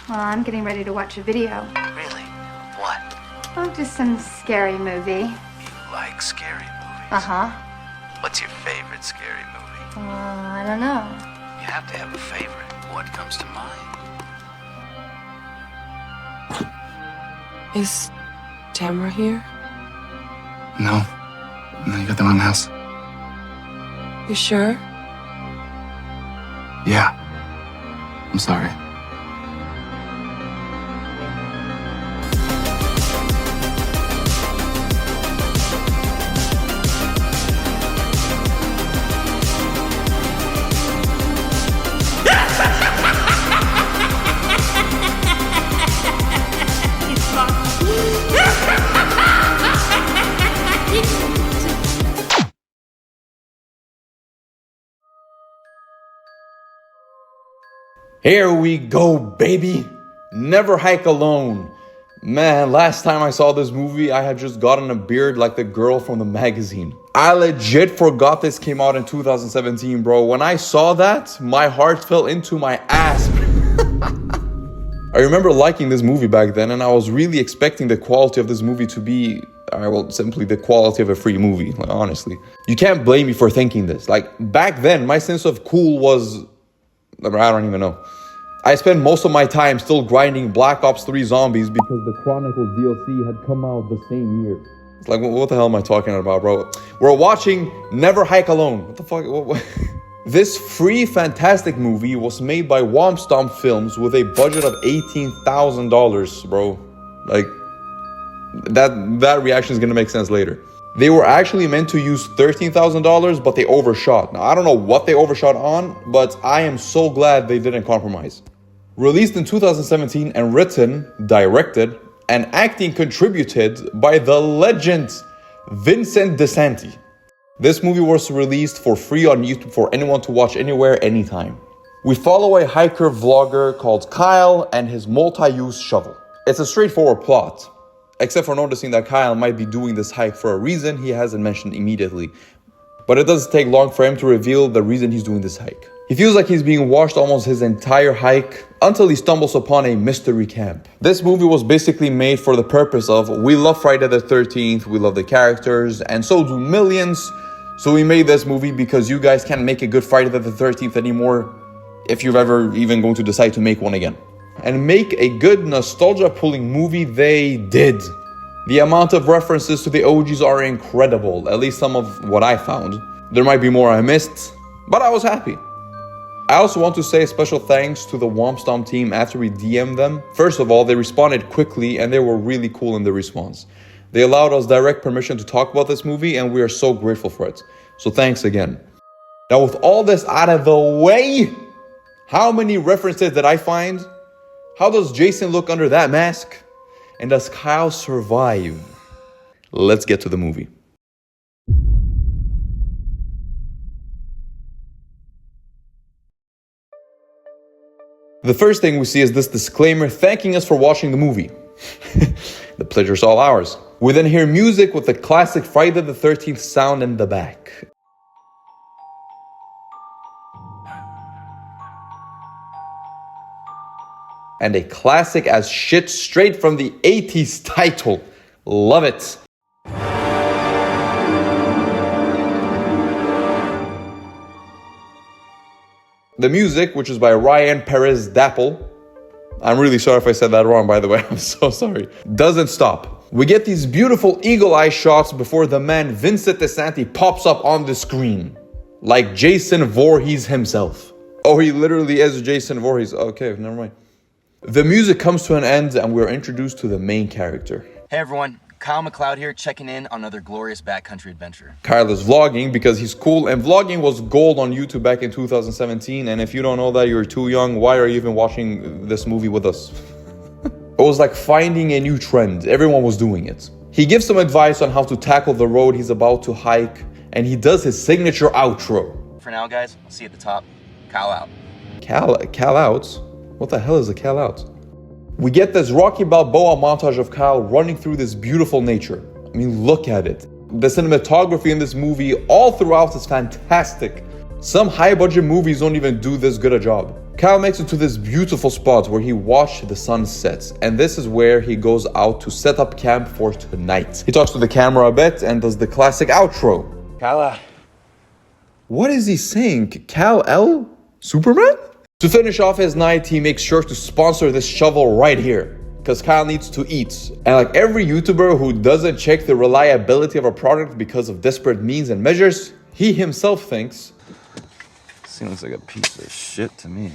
Well, I'm getting ready to watch a video. Really? What? Oh, just some scary movie. You like scary movies? Uh-huh. What's your favorite scary movie? I don't know. You have to have a favorite. What comes to mind? Is Tamara here? No. No, you got the wrong house. You sure? Yeah. I'm sorry. Here we go, baby. Never hike alone. Man, last time I saw this movie, I had just gotten a beard like the girl from the magazine. I legit forgot this came out in 2017, bro. When I saw that, my heart fell into my ass. I remember liking this movie back then, and I was really expecting the quality of this movie to be, simply the quality of a free movie, like, honestly. You can't blame me for thinking this. Like, back then, my sense of cool was, I don't even know. I spent most of my time still grinding Black Ops 3 Zombies because the Chronicles DLC had come out the same year. It's like, what the hell am I talking about, bro? We're watching Never Hike Alone. What the fuck? What? This free, fantastic movie was made by Womp Stomp Films with a budget of $18,000, bro. Like, that reaction is gonna make sense later. They were actually meant to use $13,000, but they overshot. Now, I don't know what they overshot on, but I am so glad they didn't compromise. Released in 2017 and written, directed, and acting contributed by the legend Vincent DeSanti. This movie was released for free on YouTube for anyone to watch anywhere, anytime. We follow a hiker vlogger called Kyle and his multi-use shovel. It's a straightforward plot, except for noticing that Kyle might be doing this hike for a reason he hasn't mentioned immediately. But it doesn't take long for him to reveal the reason he's doing this hike. He feels like he's being watched almost his entire hike until he stumbles upon a mystery camp. This movie was basically made for the purpose of, we love Friday the 13th, we love the characters, and so do millions. So we made this movie because you guys can't make a good Friday the 13th anymore if you're ever even going to decide to make one again. And make a good nostalgia-pulling movie they did. The amount of references to the OGs are incredible, at least some of what I found. There might be more I missed, but I was happy. I also want to say special thanks to the Womp Stomp team after we DM'd them. First of all, they responded quickly and they were really cool in the response. They allowed us direct permission to talk about this movie and we are so grateful for it. So thanks again. Now with all this out of the way, how many references did I find? How does Jason look under that mask? And does Kyle survive? Let's get to the movie. The first thing we see is this disclaimer thanking us for watching the movie. The pleasure's all ours. We then hear music with the classic Friday the 13th sound in the back. And a classic as shit straight from the 80s title. Love it. The music, which is by Ryan Perez Dapple, I'm really sorry if I said that wrong, by the way, I'm so sorry, doesn't stop. We get these beautiful eagle eye shots before the man Vincent DeSanti pops up on the screen, like Jason Voorhees himself. Oh, he literally is Jason Voorhees. Okay, never mind. The music comes to an end and we're introduced to the main character. Hey everyone, Kyle McLeod here, checking in on another glorious backcountry adventure. Kyle is vlogging because he's cool, and vlogging was gold on YouTube back in 2017, and if you don't know that, you're too young. Why are you even watching this movie with us? It was like finding a new trend. Everyone was doing it. He gives some advice on how to tackle the road he's about to hike, and he does his signature outro. For now guys, I'll see you at the top. Kyle out. Cal out? What the hell is a Cal out? We get this Rocky Balboa montage of Kyle running through this beautiful nature. I mean, look at it. The cinematography in this movie all throughout is fantastic. Some high-budget movies don't even do this good a job. Kyle makes it to this beautiful spot where he watched the sun set, and this is where he goes out to set up camp for tonight. He talks to the camera a bit and does the classic outro. Kyle, What is he saying? Kal-El? Superman? To finish off his night, he makes sure to sponsor this shovel right here, because Kyle needs to eat. And like every YouTuber who doesn't check the reliability of a product because of desperate means and measures, he himself thinks, seems like a piece of shit to me.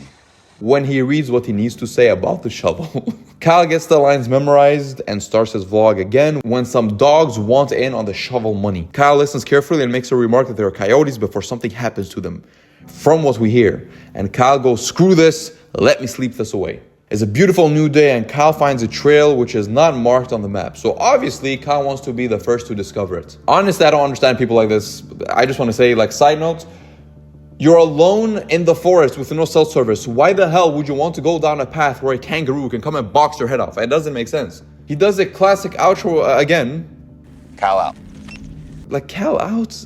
when he reads what he needs to say about the shovel. Kyle gets the lines memorized and starts his vlog again when some dogs want in on the shovel money. Kyle listens carefully and makes a remark that there are coyotes before something happens to them, from what we hear. And Kyle goes, screw this, let me sleep this away. It's a beautiful new day and Kyle finds a trail which is not marked on the map. So obviously Kyle wants to be the first to discover it. Honestly, I don't understand people like this. I just want to say, like, side note, you're alone in the forest with no cell service. Why the hell would you want to go down a path where a kangaroo can come and box your head off? It doesn't make sense. He does a classic outro again. Kyle out. Like, Kyle out?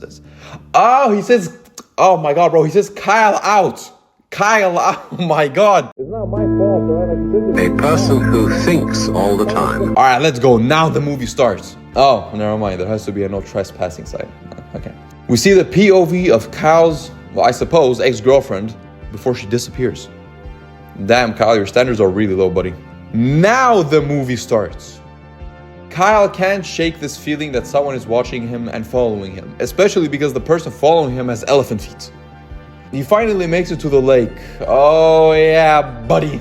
Oh, he says, oh my god, bro. He says Kyle out. Kyle out. Oh my god. It's not my fault, right? A person who thinks all the time. Alright, let's go. Now the movie starts. Oh, never mind. There has to be a no trespassing sign. Okay. We see the POV of Kyle's, well, I suppose, ex-girlfriend before she disappears. Damn, Kyle, your standards are really low, buddy. Now the movie starts. Kyle can't shake this feeling that someone is watching him and following him, especially because the person following him has elephant feet. He finally makes it to the lake. Oh yeah, buddy.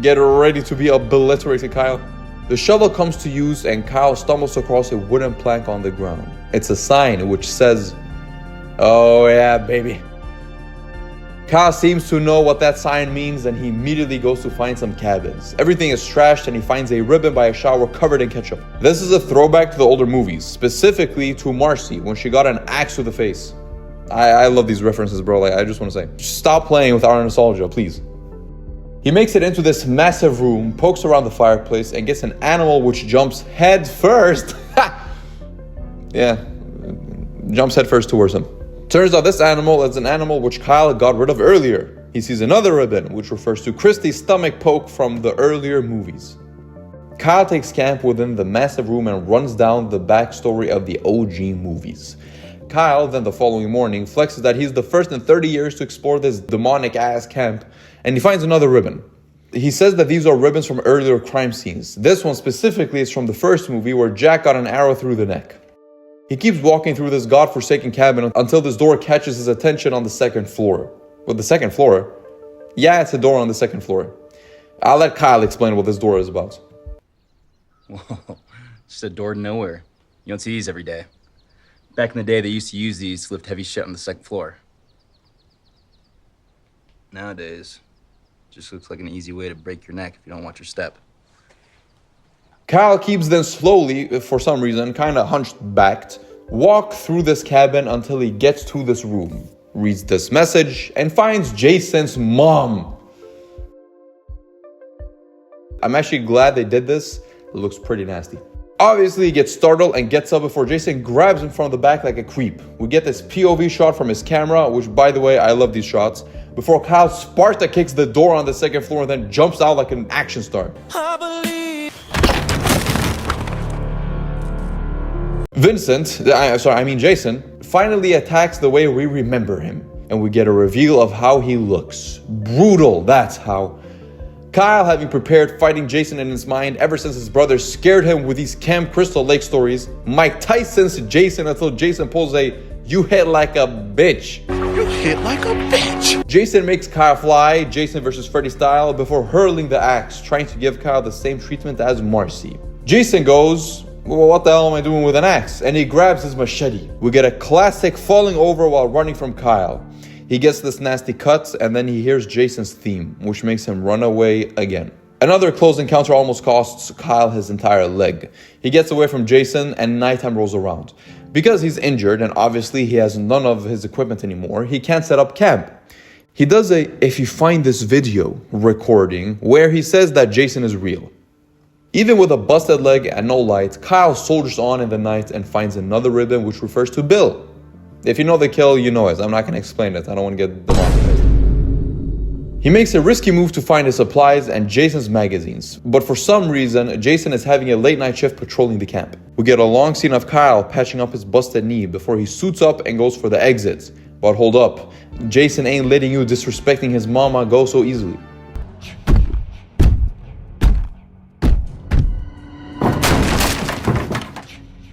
Get ready to be obliterated, Kyle. The shovel comes to use and Kyle stumbles across a wooden plank on the ground. It's a sign which says, oh yeah, baby. Kyle seems to know what that sign means and he immediately goes to find some cabins. Everything is trashed and he finds a ribbon by a shower covered in ketchup. This is a throwback to the older movies, specifically to Marcy when she got an axe to the face. I love these references, bro. Like, I just want to say, stop playing with our nostalgia, please. He makes it into this massive room, pokes around the fireplace, and gets an animal which jumps head first. Yeah, jumps head first towards him. Turns out this animal is an animal which Kyle got rid of earlier. He sees another ribbon, which refers to Christie's stomach poke from the earlier movies. Kyle takes camp within the massive room and runs down the backstory of the OG movies. Kyle, then the following morning, flexes that he's the first in 30 years to explore this demonic-ass camp, and he finds another ribbon. He says that these are ribbons from earlier crime scenes. This one specifically is from the first movie where Jack got an arrow through the neck. He keeps walking through this godforsaken cabin until this door catches his attention on the second floor. Well, the second floor? Yeah, it's a door on the second floor. I'll let Kyle explain what this door is about. Whoa, just a door to nowhere. You don't see these every day. Back in the day, they used to use these to lift heavy shit on the second floor. Nowadays, it just looks like an easy way to break your neck if you don't watch your step. Kyle keeps then slowly, for some reason, kind of hunched-backed, walk through this cabin until he gets to this room, reads this message, and finds Jason's mom. I'm actually glad they did this. It looks pretty nasty. Obviously, he gets startled and gets up before Jason grabs him from the back like a creep. We get this POV shot from his camera, which, by the way, I love these shots, before Kyle Sparta kicks the door on the second floor and then jumps out like an action star. Jason, finally attacks the way we remember him, and we get a reveal of how he looks. Brutal, that's how. Kyle, having prepared fighting Jason in his mind ever since his brother scared him with these Camp Crystal Lake stories, Mike Tyson's Jason until Jason pulls a "you hit like a bitch." You hit like a bitch. Jason makes Kyle fly, Jason versus Freddy style, before hurling the axe, trying to give Kyle the same treatment as Marcy. Jason goes, well, what the hell am I doing with an axe? And he grabs his machete. We get a classic falling over while running from Kyle. He gets this nasty cut, and then he hears Jason's theme, which makes him run away again. Another close encounter almost costs Kyle his entire leg. He gets away from Jason, and nighttime rolls around. Because he's injured, and obviously he has none of his equipment anymore, he can't set up camp. He does a "if you find this video" recording, where he says that Jason is real. Even with a busted leg and no light, Kyle soldiers on in the night and finds another ribbon which refers to Bill. If you know the kill, you know it. I'm not going to explain it. I don't want to get demonetized. He makes a risky move to find his supplies and Jason's magazines, but for some reason, Jason is having a late night shift patrolling the camp. We get a long scene of Kyle patching up his busted knee before he suits up and goes for the exits. But hold up, Jason ain't letting you disrespecting his mama go so easily.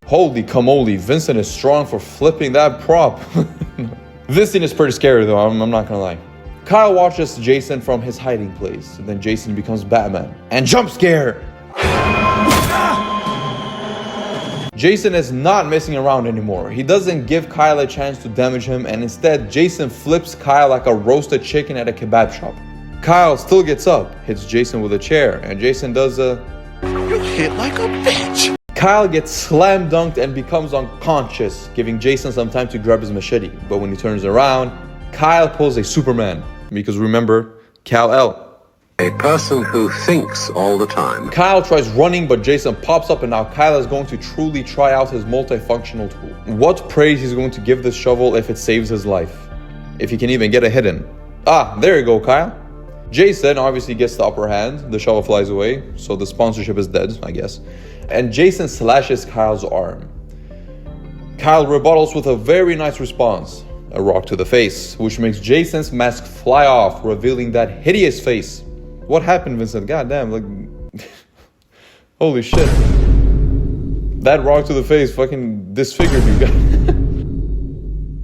Holy camole, Vincent is strong for flipping that prop. This scene is pretty scary though, I'm not gonna lie. Kyle watches Jason from his hiding place, and then Jason becomes Batman. And jump scare! Jason is not messing around anymore. He doesn't give Kyle a chance to damage him, and instead Jason flips Kyle like a roasted chicken at a kebab shop. Kyle still gets up, hits Jason with a chair, and Jason does a... You hit like a bitch. Kyle gets slam dunked and becomes unconscious, giving Jason some time to grab his machete. But when he turns around, Kyle pulls a Superman. Because remember, Kal-El. A person who thinks all the time. Kyle tries running, but Jason pops up, and now Kyle is going to truly try out his multifunctional tool. What praise he's going to give this shovel if it saves his life? If he can even get a hit in. Ah, there you go, Kyle. Jason obviously gets the upper hand. The shovel flies away, so the sponsorship is dead, I guess. And Jason slashes Kyle's arm. Kyle rebuttals with a very nice response. A rock to the face, which makes Jason's mask fly off, revealing that hideous face. What happened, Vincent? Goddamn, like... Holy shit. That rock to the face fucking disfigured you guys.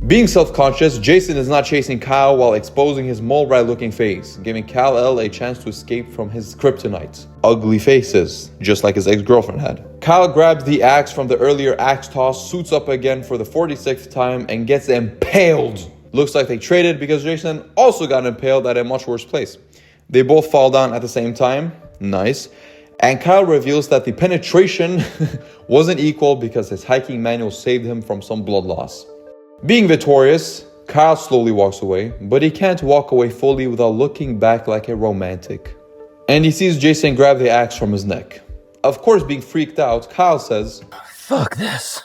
Being self-conscious, Jason is not chasing Kyle while exposing his mole-rat-looking face, giving Kal-El a chance to escape from his kryptonite. Ugly faces, just like his ex-girlfriend had. Kyle grabs the axe from the earlier axe toss, suits up again for the 46th time, and gets impaled. Looks like they traded because Jason also got impaled at a much worse place. They both fall down at the same time. Nice. And Kyle reveals that the penetration wasn't equal because his hiking manual saved him from some blood loss. Being victorious, Kyle slowly walks away, but he can't walk away fully without looking back like a romantic. And he sees Jason grab the axe from his neck. Of course, being freaked out, Kyle says, Fuck this.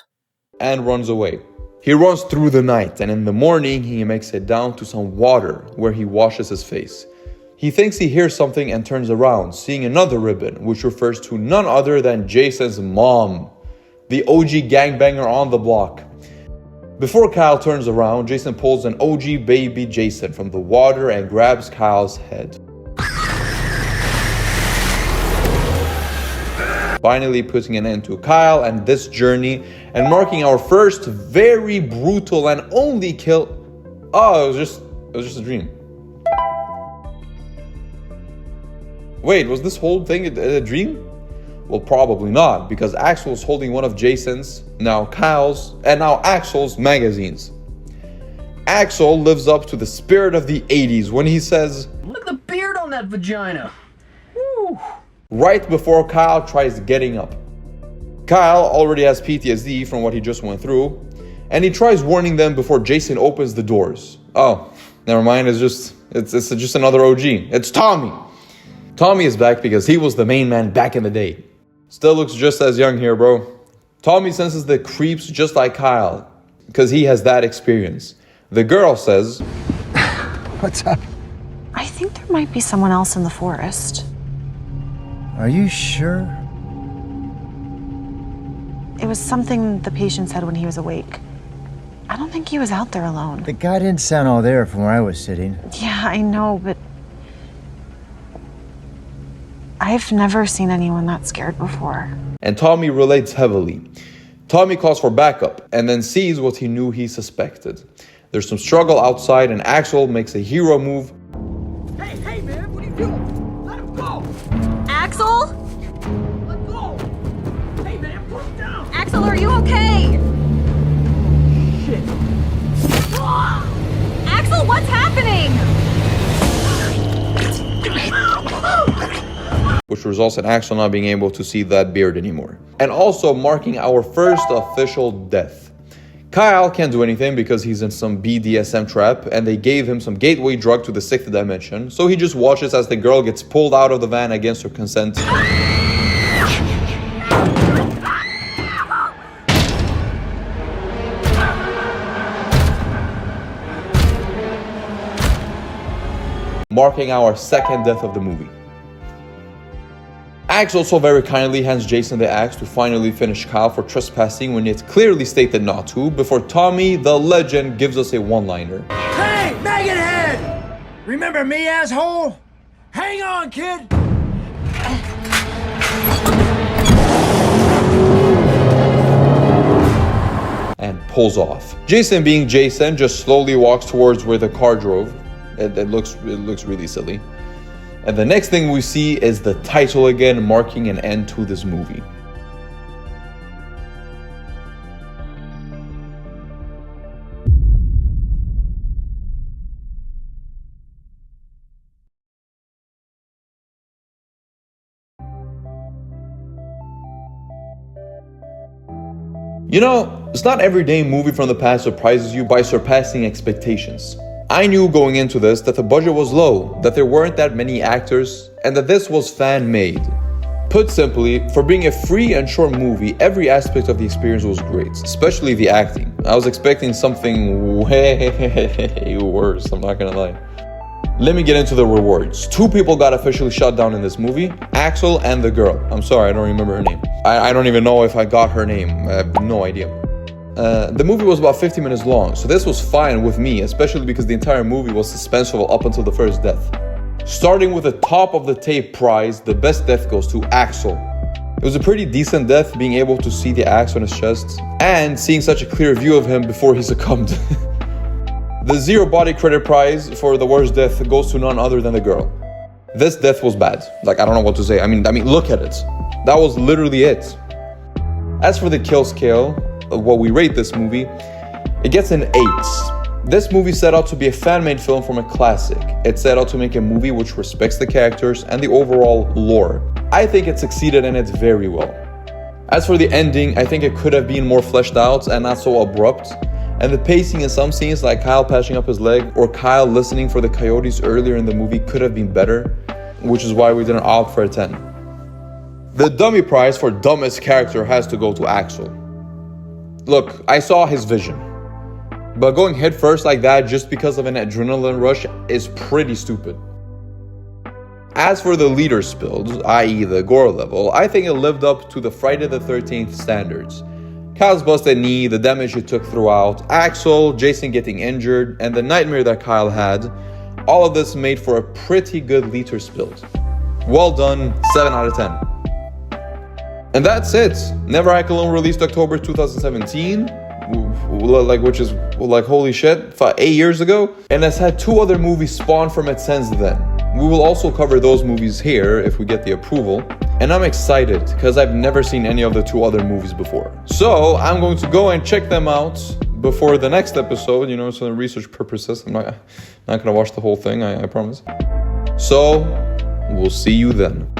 And runs away. He runs through the night, and in the morning, he makes it down to some water where he washes his face. He thinks he hears something and turns around, seeing another ribbon, which refers to none other than Jason's mom, the OG gangbanger on the block. Before Kyle turns around, Jason pulls an OG baby Jason from the water and grabs Kyle's head. Finally putting an end to Kyle and this journey and marking our first very brutal and only kill. Oh, it was just a dream. Wait, was this whole thing a dream? Well, probably not, because Axel's holding one of Jason's, now Kyle's, and now Axel's magazines. Axel lives up to the spirit of the 80s when he says, Look at the beard on that vagina. Woo. Right before Kyle tries getting up. Kyle already has PTSD from what he just went through, and he tries warning them before Jason opens the doors. Oh, never mind, it's just another OG. It's Tommy. Tommy is back because he was the main man back in the day. Still looks just as young here, bro. Tommy senses the creeps just like Kyle, because he has that experience. The girl says, What's up? I think there might be someone else in the forest. Are you sure? It was something the patient said when he was awake. I don't think he was out there alone. The guy didn't sound all there from where I was sitting. Yeah, I know, but I've never seen anyone that scared before. And Tommy relates heavily. Tommy calls for backup and then sees what he knew he suspected. There's some struggle outside and Axel makes a hero move. Hey, man, what are you doing? Let him go. Axel? Let go. Hey, man, put him down. Axel, are you okay? Shit. Axel, what's happening? Which results in Axel not being able to see that beard anymore. And also marking our first official death. Kyle can't do anything because he's in some BDSM trap and they gave him some gateway drug to the 6th dimension, so he just watches as the girl gets pulled out of the van against her consent. marking our second death of the movie. Axe also very kindly hands Jason the axe to finally finish Kyle for trespassing when it's clearly stated not to, before Tommy, the legend, gives us a one-liner. Hey, maggot head! Remember me, asshole? Hang on, kid! And pulls off. Jason, being Jason, just slowly walks towards where the car drove. It looks really silly. And the next thing we see is the title again, marking an end to this movie. You know, it's not every day a movie from the past surprises you by surpassing expectations. I knew going into this that the budget was low, that there weren't that many actors, and that this was fan-made. Put simply, for being a free and short movie, every aspect of the experience was great, especially the acting. I was expecting something way worse, I'm not gonna lie. Let me get into the rewards. 2 people got officially shot down in this movie, Axel and the girl. I'm sorry, I don't remember her name. I don't even know if I got her name, I have no idea. The movie was about 50 minutes long, so this was fine with me, especially because the entire movie was suspenseful up until the first death. Starting with the top of the tape prize, the best death goes to Axel. It was a pretty decent death, being able to see the axe on his chest, and seeing such a clear view of him before he succumbed. The 0 body credit prize for the worst death goes to none other than the girl. This death was bad. Like, I don't know what to say. I mean, look at it. That was literally it. As for the kill scale, what we rate this movie, it gets an 8. This movie set out to be a fan-made film from a classic. It set out to make a movie which respects the characters and the overall lore. I think it succeeded in it very well. As for the ending, I think it could have been more fleshed out and not so abrupt. And the pacing in some scenes, like Kyle patching up his leg or Kyle listening for the coyotes earlier in the movie, could have been better, which is why we didn't opt for a 10. The dummy prize for dumbest character has to go to Axel. Look, I saw his vision, but going head first like that just because of an adrenaline rush is pretty stupid. As for the leader spills, i.e. the gore level, I think it lived up to the Friday the 13th standards. Kyle's busted knee, the damage he took throughout, Axel, Jason getting injured, and the nightmare that Kyle had, all of this made for a pretty good liter spilled. Well done, 7 out of 10. And that's it. Never Hike Alone released October 2017, which is like holy shit, 8 years ago, and has had 2 other movies spawn from it since then. We will also cover those movies here if we get the approval. And I'm excited because I've never seen any of the 2 other movies before. So I'm going to go and check them out before the next episode, so for research purposes. I'm not gonna watch the whole thing, I promise. So we'll see you then.